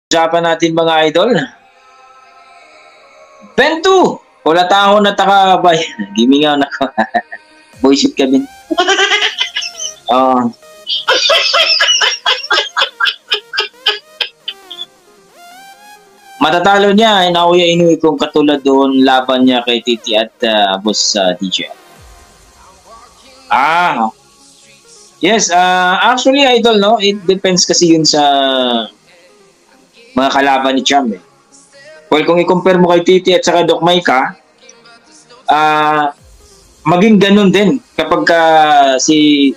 Usapan natin mga idol. Bentu! Wala tao na takabay. Gimingaw na ko. Buisit kami. Matatalo niya. Naoya Inoue kung katulad doon laban niya kay Titi at boss DJ. Yes. Actually, idol, no? It depends kasi yun sa mga kalaban ni Cham eh. Well, kung i-compare mo kay Titi at saka Doc Maika, maging ganun din kapag si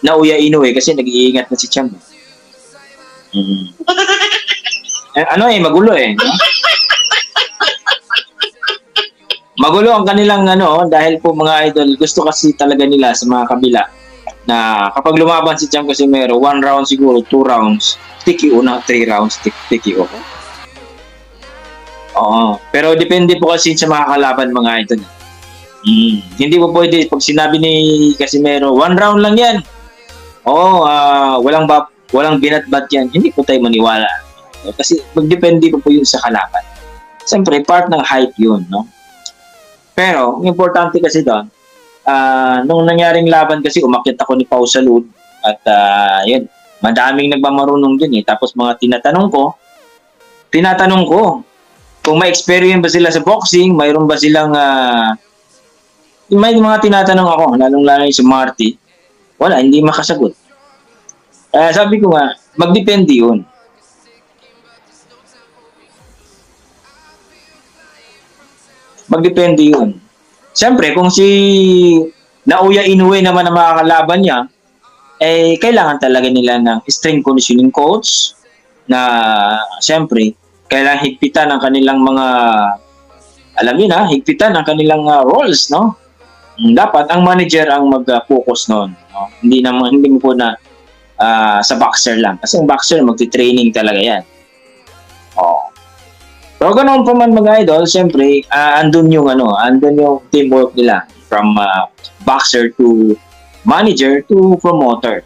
Naoya Inoue kasi nag-iingat na si Cham. Magulo eh. No? Magulo ang kanilang dahil po mga idol, gusto kasi talaga nila sa mga kabila na kapag lumaban si Cham Casimero, 1 round siguro, 2 rounds, TKO na, 3 rounds, TKO. Pero depende po kasi sa mga kalaban mga idol. Hindi po pwede, pag sinabi ni Casimero, 1 round lang yan. Walang binatbat yan. Hindi po tayo maniwala. Kasi magdepende po yun sa kalaban. Siyempre, part ng hype yun, no? Pero, importante kasi doon, nung nangyaring laban kasi, umakyat ako ni Pau Salud at yun, madaming nagmamarunong dun eh. Tapos mga tinatanong ko, kung may experience ba sila sa boxing, mayroon ba silang may mga tinatanong ako, lalong-lalo yung si Marty. Wala, hindi makasagot. Sabi ko nga, magdepende yun. Magdepende yun. Siyempre, kung si Naoya Inoue naman ang makakalaban niya, kailangan talaga nila ng strength conditioning coach na siyempre, kailangan higpitan ang kanilang mga, higpitan ang kanilang roles, no? Dapat ang manager ang mag-focus noon, no? Hindi mo po na sa boxer lang. Kasi ang boxer, magti-training talaga yan. Pero ganoon pa man mga idol, siyempre, andun yung teamwork nila from boxer to manager to promoter.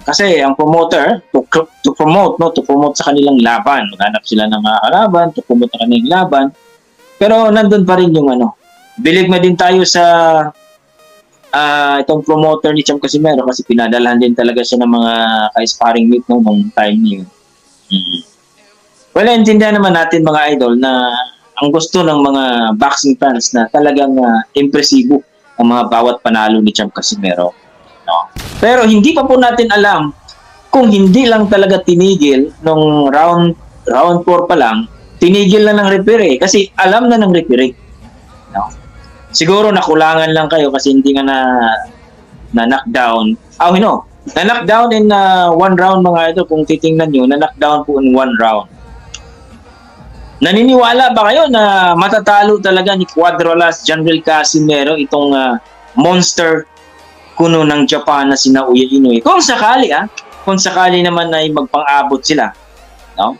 Kasi ang promoter, to promote sa kanilang laban. Maghanap sila ng mga kalaban, to promote sa kanilang laban. Pero nandun pa rin yung bilig na din tayo sa itong promoter ni Cham Casimero kasi pinadalahan din talaga siya ng mga ka-sparring mate nung time niyo. Well, intindihan naman natin mga idol na ang gusto ng mga boxing fans na talagang impresibo ang mga bawat panalo ni Cham Casimero. No? Pero hindi pa po natin alam kung hindi lang talaga tinigil nung round 4 pa lang, tinigil na ng referee kasi alam na ng referee. No? Siguro nakulangan lang kayo kasi hindi nga na knockdown. Na knockdown in 1 round mga idol kung titingnan nyo, na knockdown po in 1 round. Naniniwala ba kayo na matatalo talaga ni Cuadrolas General Casimero itong monster kuno ng Japan na si Naoya Inoue? Kung sakali naman ay magpang-abot sila, no?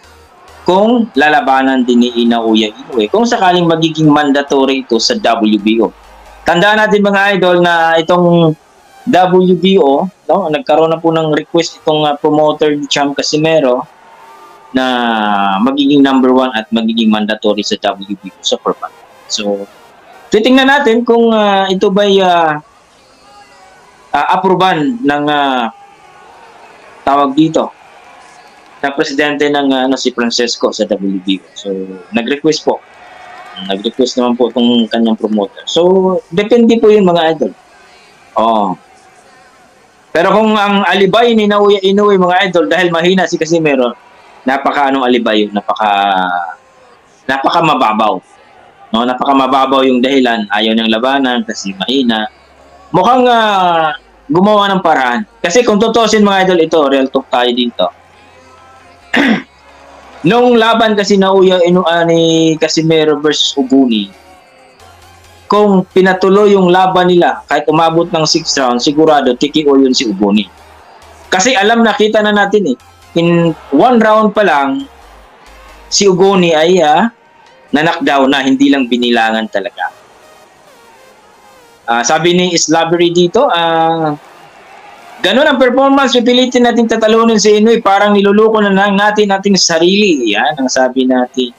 Kung lalabanan din ni Naoya Inoue, kung sakaling magiging mandatory ito sa WBO. Tandaan natin mga idol na itong WBO, no, nagkaroon na po ng request itong promoter ni Cham Casimero na magiging number 1 at magiging mandatory sa WBO Super Fight. So, titingnan natin kung ito ba'y aproban ng tawag dito na presidente ng si Francesco sa WBO. So, nag-request po. Nag-request naman po itong kanyang promoter. So, depende po yun mga idol. Pero kung ang alibay ni Naoya Inoue mga idol dahil mahina si Casimero, alibay yun, napaka mababaw. No, napaka mababaw yung dahilan, ayaw niyang labanan kasi mahina. Mukhang gumawa ng paraan. Kasi kung tutusin mga idol ito, real talk tayo dito. Nung laban kasi Naoya ni Casimero versus Uguni, kung pinatuloy yung laban nila, kahit umabot ng 6 rounds, sigurado TKO yun si Uguni. Kasi nakita na natin in 1 round pa lang, si Uguni ay na-knockdown na, hindi lang binilangan talaga. Sabi ni Slavery dito, ganun ang performance, pipilitin natin tatalunin si Inoue, parang niluluko na lang natin ating sarili. Yan ang sabi natin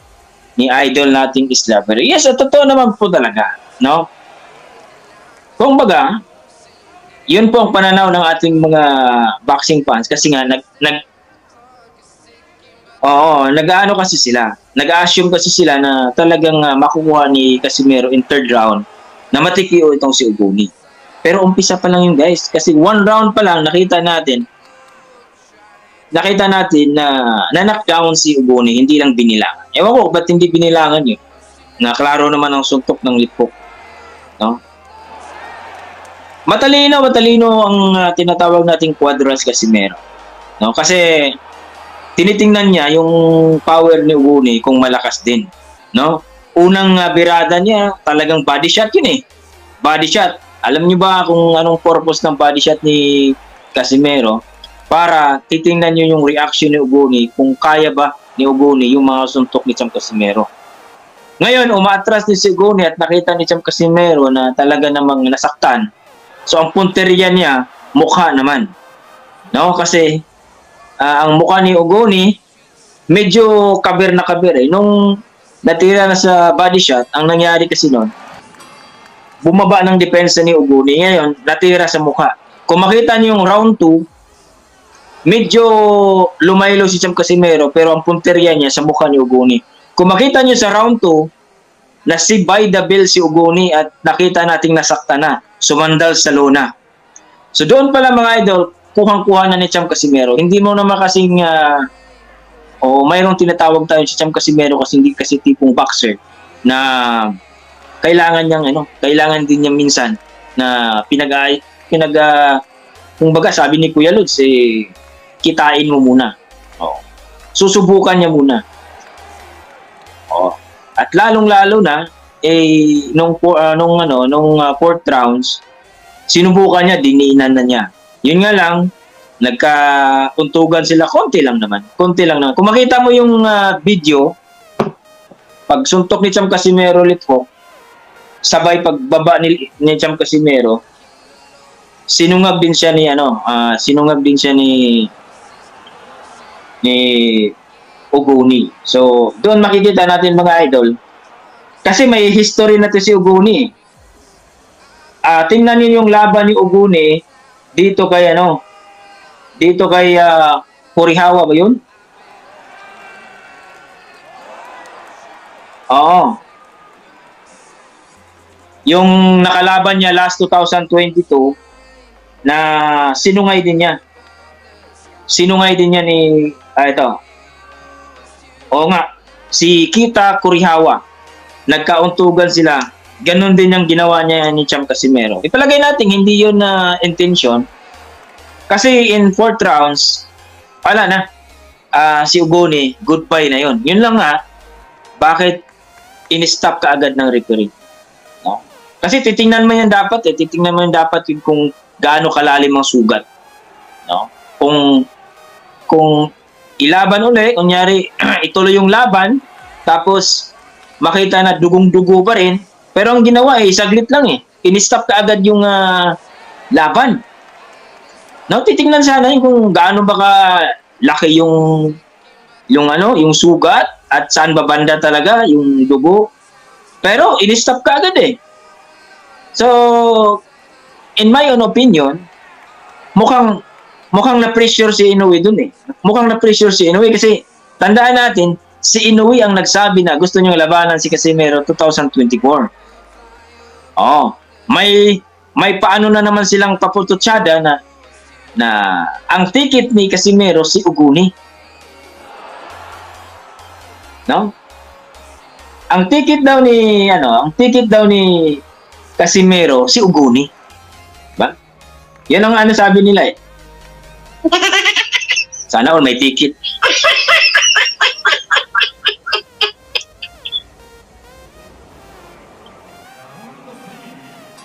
ni idol nating Slavery. Yes, totoo naman po talaga, no? Kung baga, yun po ang pananaw ng ating mga boxing fans kasi nga nag-aano kasi sila. Nag-assume kasi sila na talagang makukuha ni Casimero in third round na matikio itong si Uguni. Pero umpisa pa lang yun, guys, kasi 1 round pa lang nakita natin na na-knockdown si Uguni, hindi lang binilangan. Ewan ko ba't hindi binilangan yun? Na klaro naman ang suntok ng lipok, no? Matalino ang tinatawag nating quadrans Casimero, no? Kasi tinitingnan niya yung power ni Uguni kung malakas din, no? Unang birada niya talagang body shot yun eh. Body shot. Alam niyo ba kung anong purpose ng body shot ni Casimero? Para titingnan niyo yung reaction ni Uguni kung kaya ba ni Uguni yung mga suntok ni Cham Casimero. Ngayon, umaatras ni si Uguni at nakita ni Cham Casimero na talaga namang nasaktan. So ang punteriya niya, mukha naman. No? Kasi ang mukha ni Uguni medyo kabir na kabir eh. Nung natira na sa body shot, ang nangyari kasi noon, bumaba ng depensa ni Uguni. Ngayon, natira sa mukha. Kung makita niyo yung round 2, medyo lumaylo si Cham Casimero pero ang punteriya niya sa mukha ni Uguni. Kung makita niyo sa round 2, si by the bell si Uguni at nakita nating nasakta na. Sumandal sa lona. So doon pala mga idol, kuhang-kuha na ni Cham Casimero. Hindi mo naman kasing mayroong tinatawag tayo si Cham Casimero kasi hindi kasi tipong boxer na kailangan din niya minsan na kumbaga sabi ni Kuya Lods, kitain mo muna. Susubukan niya muna. At lalong-lalo na nung fourth rounds, sinubukan niya, diniinan na niya. Yun nga lang, nagkauntugan sila, konti lang naman. Kung makita mo yung video, pag suntok ni Cham Casimero Litfok, sabay pagbaba ni Cham Casimero, sinungag din siya ni Uguni. So, doon makikita natin mga idol, kasi may history na to si Uguni. Tingnan niyo yung laban ni Uguni dito kay Kurihawa ba yun? Oo. Yung nakalaban niya last 2022 na sinungay din niya. Sinungay din niya ni si Kita Kurihawa. Nagkauntugan sila. Ganon din ang ginawa niya ni Cham Casimero. Ipalagay natin hindi yun na intention. Kasi in 4th rounds, wala na. Si Uguni, goodbye na yun. Yun lang nga, bakit in-stop ka agad ng referee? No? Kasi titingnan mo yan dapat kung gaano kalalim ang sugat. No? Kung ilaban ulit, kunyari ituloy yung laban, tapos makita na dugong-dugo pa rin, pero ang ginawa saglit lang in-stop ka agad yung laban. No, titingnan sana kung gaano baka laki yung sugat at saan ba banda talaga yung dugo. Pero in-stop ka agad So, in my own opinion, mukhang na-pressure si Inoue dun Mukhang na-pressure si Inoue kasi tandaan natin, si Inoue ang nagsabi na gusto niyang labanan si Casimero 2024. May paano na naman silang papututsada na ang ticket ni Casimero si Uguni. No? Ang ticket daw ni Casimero si Uguni. Ba? Yan ang sabi nila Sana all may ticket.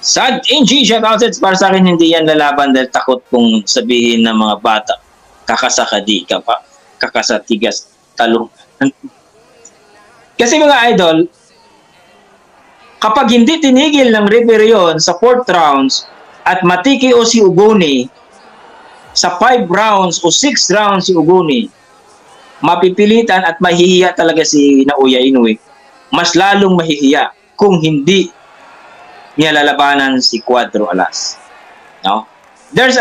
Sad NG, shoutouts para sa akin, hindi yan lalaban dahil takot kung sabihin ng mga bata, kakasakadi ka pa, kakasatigas talong. Kasi mga idol, Kapag hindi tinigil ng referee yon sa 4th rounds at matiki o si Uguni sa 5 rounds o 6 rounds si Uguni, mapipilitan at mahihiya talaga si Naoya Inoue. Mas lalong mahihiya kung hindi niya lalabanan si Cuadro Alas. No? There's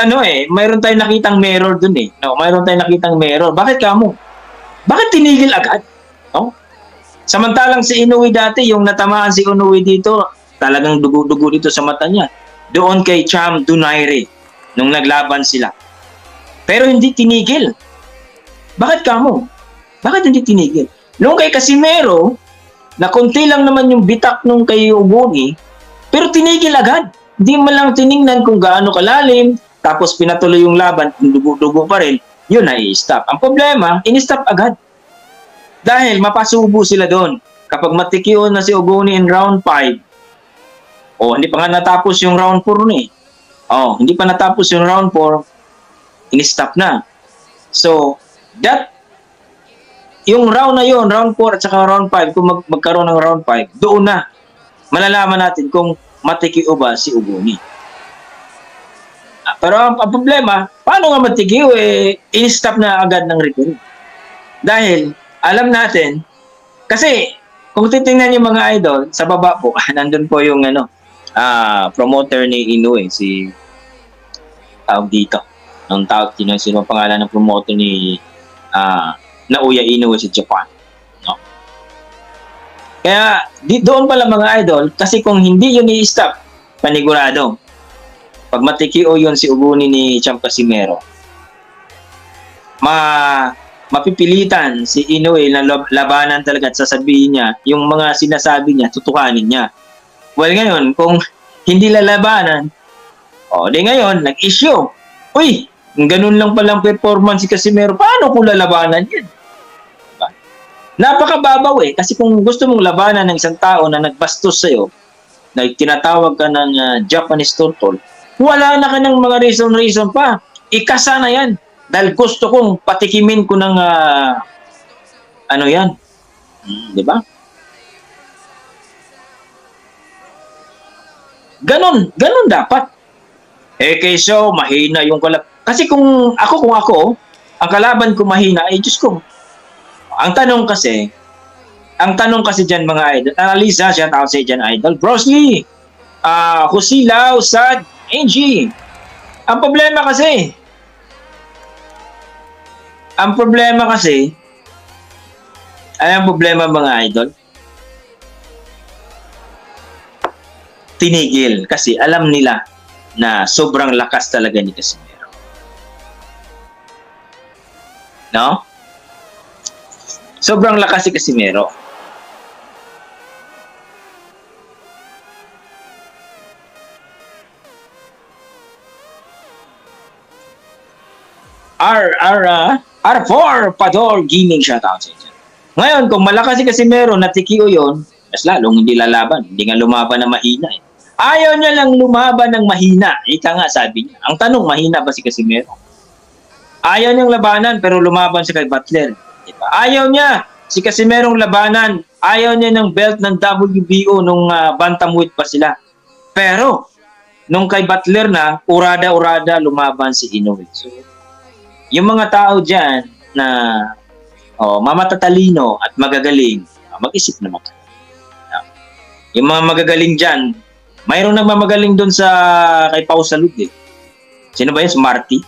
mayroon tayong nakitang mirror dun eh. No, mayroon tayong nakitang mirror. Bakit kamo? Bakit tinigil agad? No? Samantalang si Inoue dati, yung natamaan si Inoue dito, talagang dugo-dugo dito sa mata niya. Doon kay Cham Donaire nung naglaban sila. Pero hindi tinigil. Bakit kamo? Bakit hindi tinigil? Nung kay Casimero, na konti lang naman yung bitak nung kay Uguni, pero tinigil agad. Hindi man lang tiningnan kung gaano kalalim, tapos pinatuloy yung laban, dugo-dugo pa rin, yun na i-stop. Ang problema, in-stop agad. Dahil mapasubo sila doon. Kapag matikion na si Uguni in round 5, hindi pa nga natapos yung round 4 ni. Hindi pa natapos yung round 4, in-stop na. So, yung round na yun, round 4 at saka round 5, kung magkaroon ng round 5, doon na malalaman natin kung matikio ba si Uguni. Pero ang problema, paano nga matikio? In-stop na agad ng referee. Dahil, alam natin, kasi kung titingnan yung mga idol, sa baba po, nandun po yung promoter ni Inoue, si tawag dito. Ang tawag, sino pangalan ng promoter ni Naoya Inoue sa Japan. No? Kaya doon pala mga idol, kasi kung hindi yun i-stop, panigurado. Pag matikio yun si Uguni ni Cham Casimero, mapipilitan si Inoue na labanan talaga at sasabihin niya, yung mga sinasabi niya, tutukanin niya. Well ngayon, kung hindi lalabanan, di ngayon, nag-issue. Uy, ganun lang palang performance si Casimero, paano kung lalabanan yan? Diba? Napakababaw kasi kung gusto mong labanan ng isang tao na nagbastos sa'yo, na tinatawag ka ng Japanese turtle, wala na ka ng mga reason pa. Ikasa na yan. Dahil gusto kong patikimin ko ng yan. Di ba? Ganon dapat. Kaysa mahina yung kalaban. Kasi kung ako, ang kalaban ko mahina, Diyos ko. Ang tanong kasi dyan mga idol, Analisa, shout out sa dyan idol, Bruce Lee, Husilaw, Sad, Angie. Ang problema kasi, ang problema mga idol? Tinigil kasi alam nila na sobrang lakas talaga ni Casimero. No? Sobrang lakas si Casimero. R4 Pador Gaming, shoutout sa inyo. Ngayon, kung malakas si Casimero, natikio yon, mas lalong hindi lalaban. Hindi nga lumaban na mahina Ayaw niya lang lumaban ng mahina. Ika nga sabi niya. Ang tanong, mahina ba si Casimero? Ayaw niyang labanan pero lumaban siya kay Butler. Diba? Ayaw niya si Casimerong labanan. Ayaw niya ng belt ng WBO nung bantamweight pa sila. Pero, nung kay Butler na, urada-urada lumaban si Inoue. So, yung mga tao dyan na mamatatalino at magagaling, mag-isip naman. Yung mga magagaling dyan, mayroon nagmamagaling doon sa kay Pau Salud Sino ba yun? Si Marty?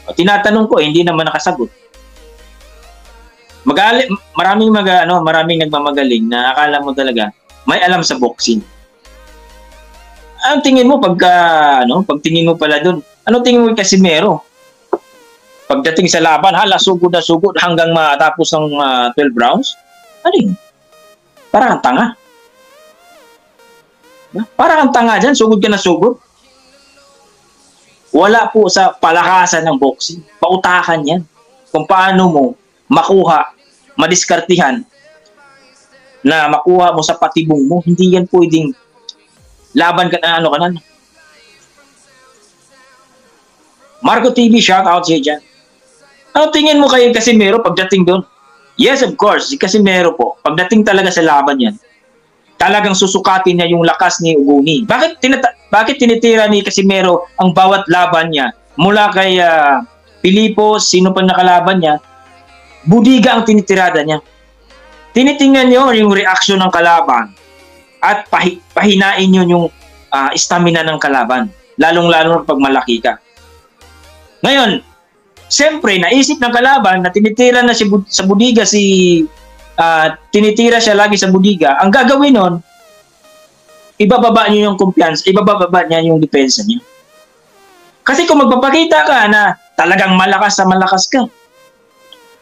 Tinatanong ko, hindi naman nakasagot. Maraming nagmamagaling na akala mo talaga may alam sa boxing. Ang tingin mo pag tingin mo pala doon, ano tingin mo kay Casimero? Pagdating sa laban, sugod na sugod hanggang matapos ng 12 rounds? Ano yun? Parang ang tanga. Parang ang tanga dyan, sugod ka na sugod. Wala po sa palakasan ng boxing. Pautakan yan. Kung paano mo makuha, madiskartihan, na makuha mo sa patibong mo, hindi yan pwedeng laban ka na Marco TV, shout out siya dyan. Ano tingin mo kay Casimero pagdating doon? Yes, of course, si Casimero po, pagdating talaga sa laban yan, talagang susukatin niya yung lakas ni Uguni. Bakit tinitira ni Casimero ang bawat laban niya mula kay Pilipos, sino pa nakalaban niya, budiga ang tinitirada niya. Tinitingnan niyo yung reaksyon ng kalaban at pahinain niyo yung stamina ng kalaban, lalong-lalo pag malaki ka. Ngayon, siyempre, naisip ng kalaban na tinitira na sa budiga tinitira siya lagi sa budiga. Ang gagawin nun, ibababa niyo yung kumpiyansa, ibababa niya yung depensa niya. Kasi kung magpapakita ka na talagang malakas sa malakas ka,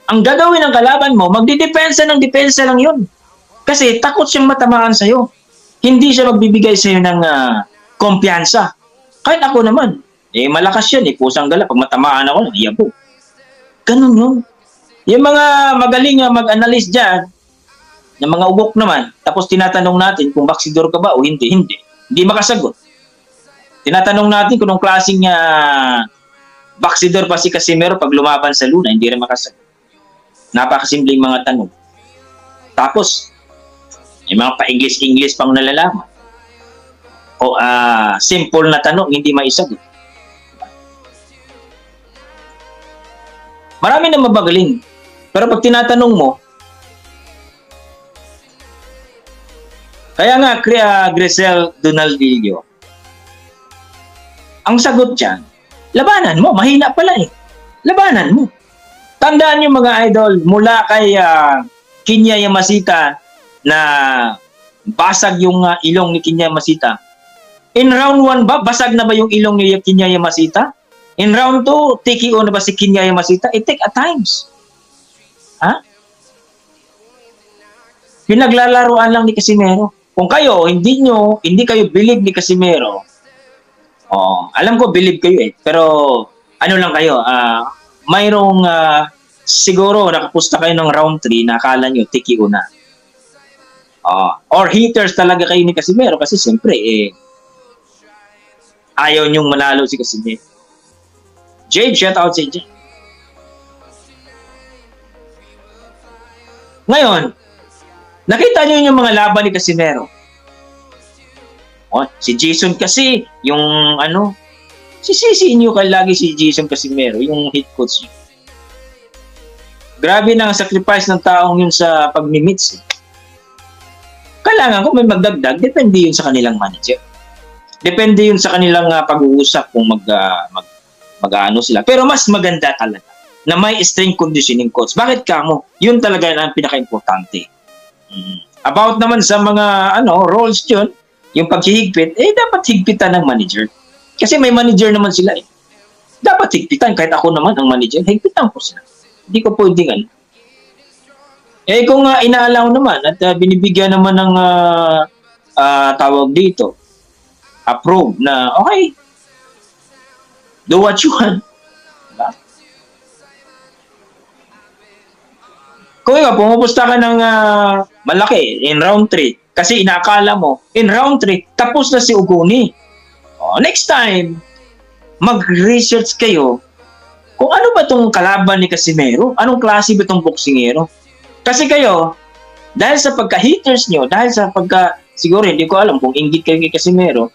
ang gagawin ng kalaban mo, magdidepensa ng depensa lang yun. Kasi takot siyang matamaan sa'yo. Hindi siya magbibigay sa'yo ng kumpiyansa. Kahit ako naman, malakas yan, pusang gala. Pag matamaan ako, iyabo. Ganun yun. Yung mga magaling mag-analyze dyan, ng mga ugok naman, tapos tinatanong natin kung baksidor ka ba o hindi. Hindi makasagot. Tinatanong natin kung anong klaseng baksidor pa si Casimero pag lumaban sa Luna, hindi rin makasagot. Napakasimpleng mga tanong. Tapos, may mga pa-English pang nalalaman. O simple na tanong, hindi maisagot. Marami na mabagaling. Pero pag tinatanong mo, kaya nga, Grisel Donaldillo, ang sagot dyan, labanan mo, mahina pala eh. Labanan mo. Tandaan nyo mga idol, mula kay Kinya Yamasita na basag yung ilong ni Kinya Yamasita. In round 1 ba, basag na ba yung ilong ni Kinya Yamasita? In round 2, TKO na ba si Kinya Yamasita? It take at times. Ha? Pinaglalaruan lang ni Casimero. Kung kayo, hindi kayo believe ni Casimero, alam ko believe kayo eh, pero ano lang kayo, mayroong siguro nakapusta kayo ng round 3 na akala nyo TKO na. Or haters talaga kayo ni Casimero kasi siyempre ayaw nyong manalo si Casimero. Jade, shout out sa Jade. Ngayon, nakita nyo yung mga laban ni Casimero. Si Jason kasi, yung sisisiin nyo lagi si Jason Casimero, yung hit coach niyo. Grabe na ang sacrifice ng taong yun sa pag-meets. Kailangan kung may magdagdag, depende yun sa kanilang manager. Depende yun sa kanilang pag-uusap kung mag-ano sila. Pero mas maganda talaga na may strength conditioning coach. Bakit kamo? Yun talaga ang pinaka-importante. About naman sa mga roles yun, yung paghihigpit, dapat higpitan ng manager. Kasi may manager naman sila eh. Dapat higpitan, kahit ako naman ang manager, higpitan ko sila. Hindi ko pwedeng kung inaalaw naman at binibigyan naman ng tawag dito, approve na, okay, do what you want. Diba? Kung pumupusta ka ng malaki in round 3, kasi inakala mo, in round 3, tapos na si Uguni. Next time, mag-research kayo kung ano ba itong kalaban ni Casimero, anong klase ba itong boksingero. Kasi kayo, dahil sa pagka-haters nyo, dahil sa siguro hindi ko alam kung inggit kayo kay Casimero,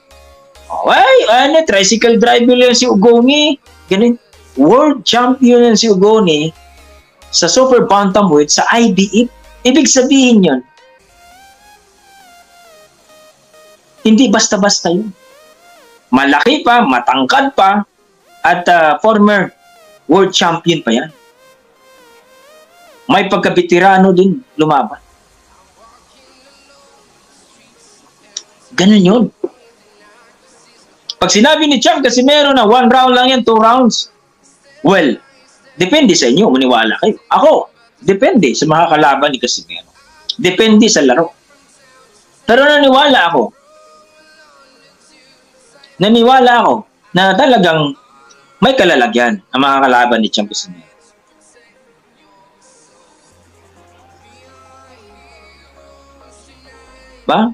tricycle driver yan si Uguni, ganun, world champion yan si Uguni sa super bantamweight, sa IBF. Ibig sabihin yun, hindi basta-basta yun. Malaki pa, matangkad pa, at former world champion pa yan. May pagkabitirano din lumaban. Ganun yun. Pag sinabi ni Champ Casimero na 1 round lang yan, 2 rounds, well, depende sa inyo, maniwala kayo. Ako, depende sa mga kalaban ni Casimero. Depende sa laro. Pero naniwala ako na talagang may kalalagyan ang mga kalaban ni Champ Casimero. Ba?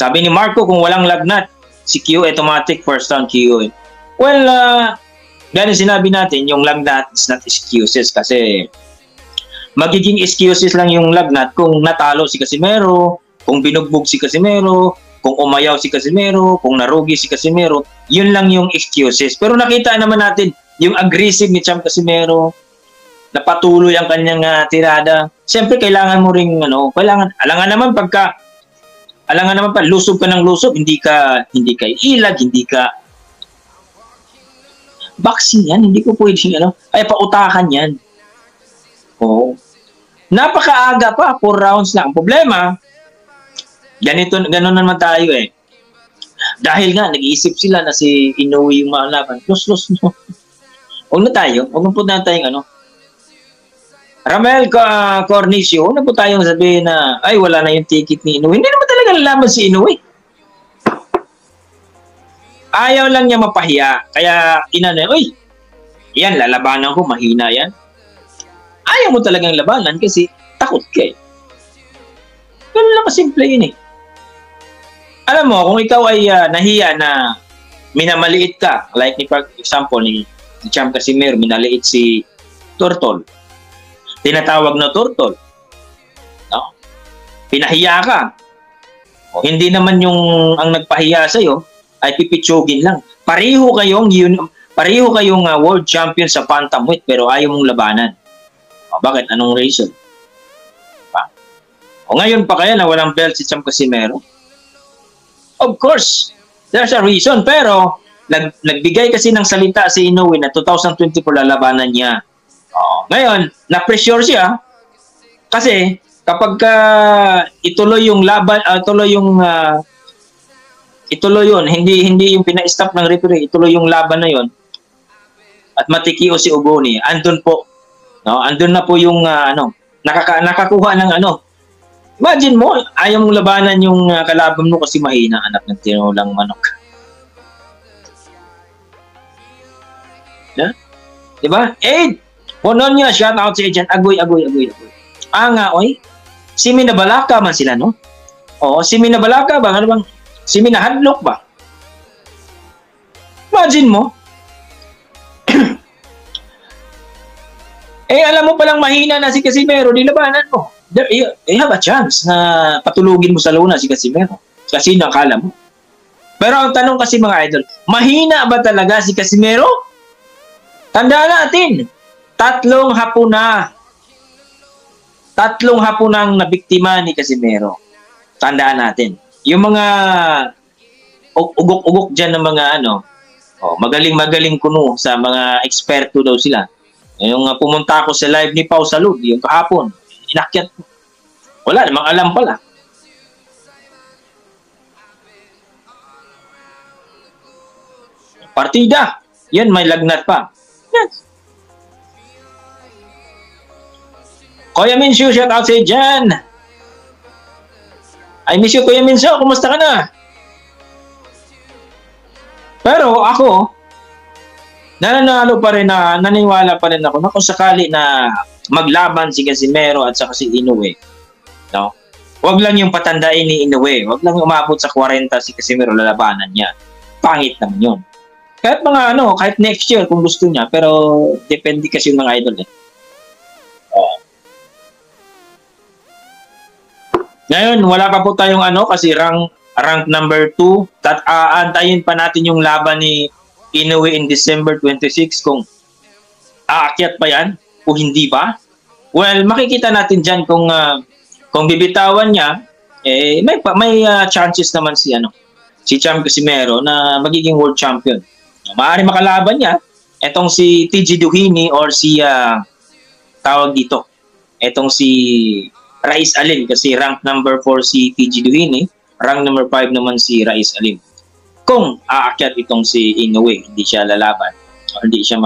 Sabi ni Marco, kung walang lagnat, si Q automatic first round KO. Well, ganun sinabi natin, yung lagnat is not excuses kasi magiging excuses lang yung lagnat kung natalo si Casimero, kung binugbog si Casimero, kung umayaw si Casimero, kung narugi si Casimero, yun lang yung excuses. Pero nakita naman natin yung aggressive ni Champ Casimero, napatuloy ang kanyang tirada. Siyempre kailangan mo ring alangan naman pa lusob ka ng lusob, hindi ka ilag, hindi ka boxing yan, hindi ko pwedeng pautakan yan. Oo. Napakaaga pa, 4 rounds lang. Ang problema, gano'n naman tayo eh. Dahil nga, nag-iisip sila na si Inoue yung malaban. Los. Huwag na tayo. Huwag na po na tayong Ramel Cornicio, huwag na po tayong sabihin na, ay, wala na yung ticket ni Inoue. Hindi naman talaga lalaban si Inoue. Ayaw lang niya mapahiya. Kaya, uy, yan, lalabanan ko, mahina yan. Ayaw mo talagang labanan kasi takot ka eh. Ganun lang kasimple yun eh. Alam mo, kung ikaw ay nahiya na minamaliit ka, like for example ni Champ Casimero, minaliit si Turtle. Tinatawag na Turtle. No? Pinahiya ka. O, hindi naman yung ang nagpahiya sa'yo ay pipitsugin lang. Pareho kayong world champion sa bantamweight pero ayaw mong labanan. O, bakit? Anong reason? O ngayon pa kaya na walang belt si Champ Casimero? Of course, there's a reason. Pero, nagbigay kasi ng salita si Inoue na 2024 lalabanan niya. Ngayon, na-pressure siya. Kasi, kapag ituloy yung laban, ituloy yun, hindi yung pina-stop ng referee, ituloy yung laban na yun, at matikiyo si Ogoni, andun po. No? Andun na po yung, nakakuha ng Imagine mo, ayaw mong labanan yung kalaban mo kasi mahina, anak ng tinulang manok. Yeah? Diba? Pononya, shout out sa dyan. Agoy. Oy. Si Minabalaka man sila, no? Oo, si Minabalaka ba? Ano bang? Si Minahadlok ba? Imagine mo. Alam mo palang mahina na si Casimero, nilabanan mo. You have a chance na patulugin mo sa luna si Casimero. Kasi nakala mo. Pero ang tanong kasi mga idol, mahina ba talaga si Casimero? Tandaan natin, 3 hapunang nabiktima ni Casimero. Tandaan natin. Yung mga ugok-ugok dyan ng mga magaling-magaling kuno sa mga eksperto daw sila. Yung pumunta ako sa live ni Pau Salud, yung kahapon, inakyat ko. Wala namang alam pala. Partida. Yan, may lagnat pa. Yes. Kuya Minshu, shout out sa'yo dyan. I miss you, Kuya Minshu. Kumusta ka na? Pero ako, nananalo pa rin naniwala pa rin ako na kung sakali na maglaban si Casimero at saka si Inoue, no? Wag lang yung patandain ni Inoue, wag lang umabot sa 40 si Casimero, lalabanan niya. Pangit naman yun. Kahit kahit next year kung gusto niya, pero depende kasi yung mga idol eh. Ngayon, wala pa po tayong kasi rank number 2. Antayin pa natin yung laban ni Inoue in December 26 kung aakyat pa yan o hindi ba. Well, makikita natin dyan kung bibitawan niya, may chances naman si Champ Casimero na magiging world champion. Maaari makalaban niya etong si TG Duhini or si tawag dito, etong si Raiz Alim kasi rank number 4 si TG Duhini, rank number 5 naman si Raiz Alim. Kung aakyat itong si Inoue, hindi siya lalaban o hindi siya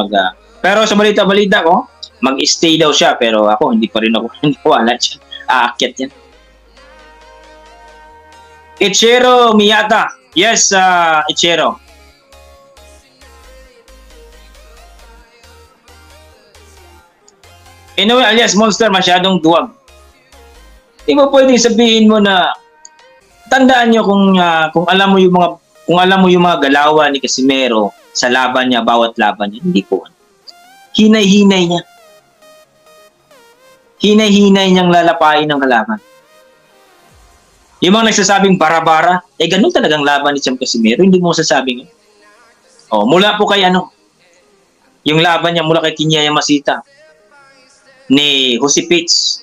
pero sa balita-balita ko, mag-stay daw siya, pero ako hindi pa rin ako wala siya. Aakyat yan. Ichiro Miyata. Yes, Ichiro. Inoue alias Monster masyadong duwag. Hindi mo pwedeng sabihin mo na tandaan nyo kung alam mo yung mga galawan ni Casimero sa laban niya, bawat laban niya, hindi po. Hinay-hinay niya. hinay-hinay niyang lalapain ng kalaban. Yung mga nagsasabing bara-bara, ganun talagang laban ni Champ Casimero, hindi mo sasabing. Mula po kay yung laban niya mula kay Kinya Yamasita, ni Jose Pitts,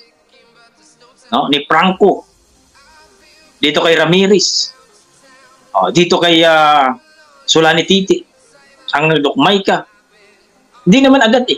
no? Ni Franco, dito kay Ramirez, dito kay Solani Titi, ang nagdukmay ka. Hindi naman agad